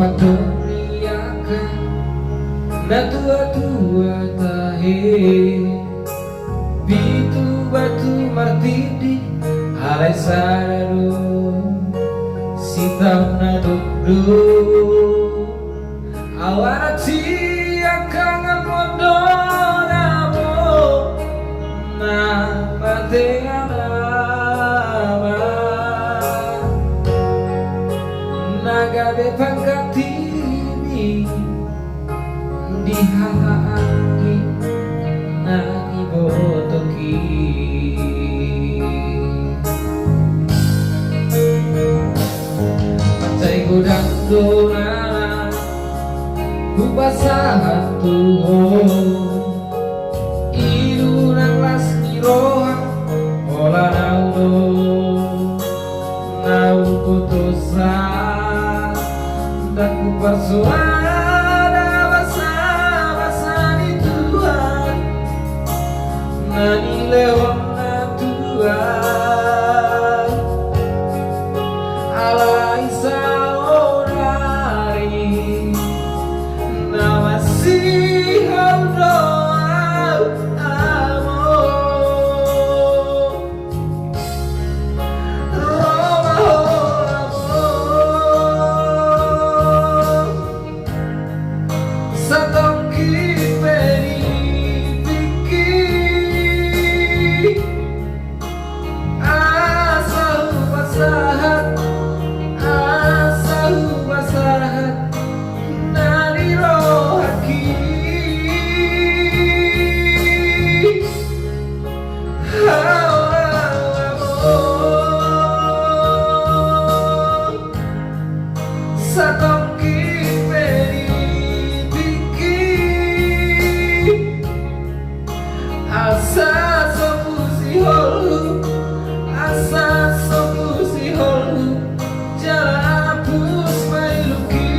pandokni akka tua tahe pitu batu martindih alai sada sitaon andokdok anak akkangan namo na matean nagabe panggantimo di anggi na ibotoki mansai godang huapsahat roha holan putusan dan ku persuada basa di Tuhan nani lewat Tuhan alai saudari nama si Satokkin Nipikki huapsahat nani rohaki Satokkin asa sopusi holu jalan hapus mailuki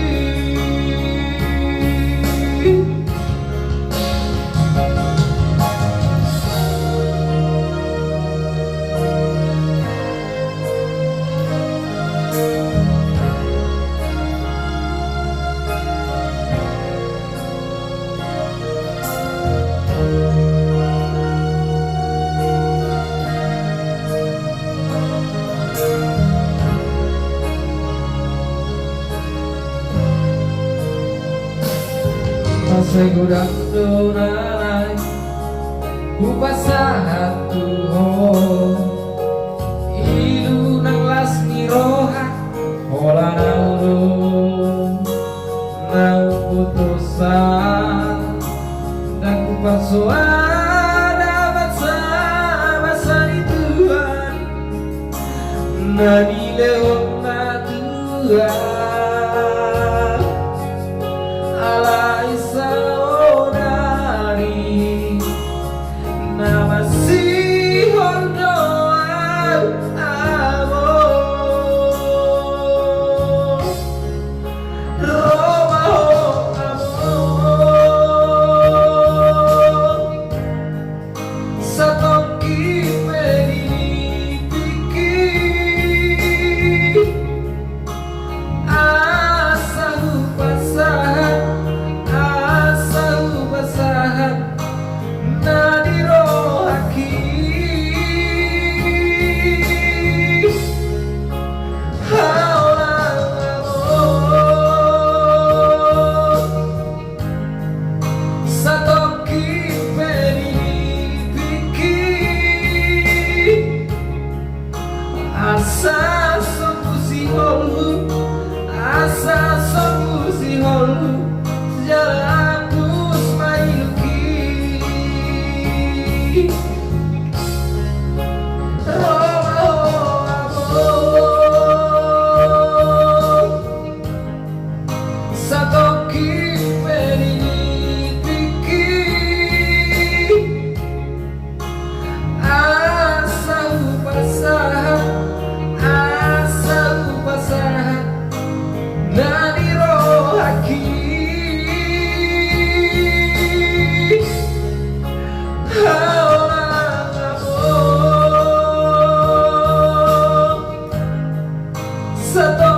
mansai godang nanaeng huapsahat ilu nang lasmi roha holan nang putusan dan ku persuada basa di Tuhan nani lewat Tuhan alai saudari nama si Satokkin Nipikki asa huapsahat nani rohaki Satokkin Nipikki asa sopusi holu jalan hapus mailuki Satokkin Nipikki asa huapsahat nani rohaki Satokkin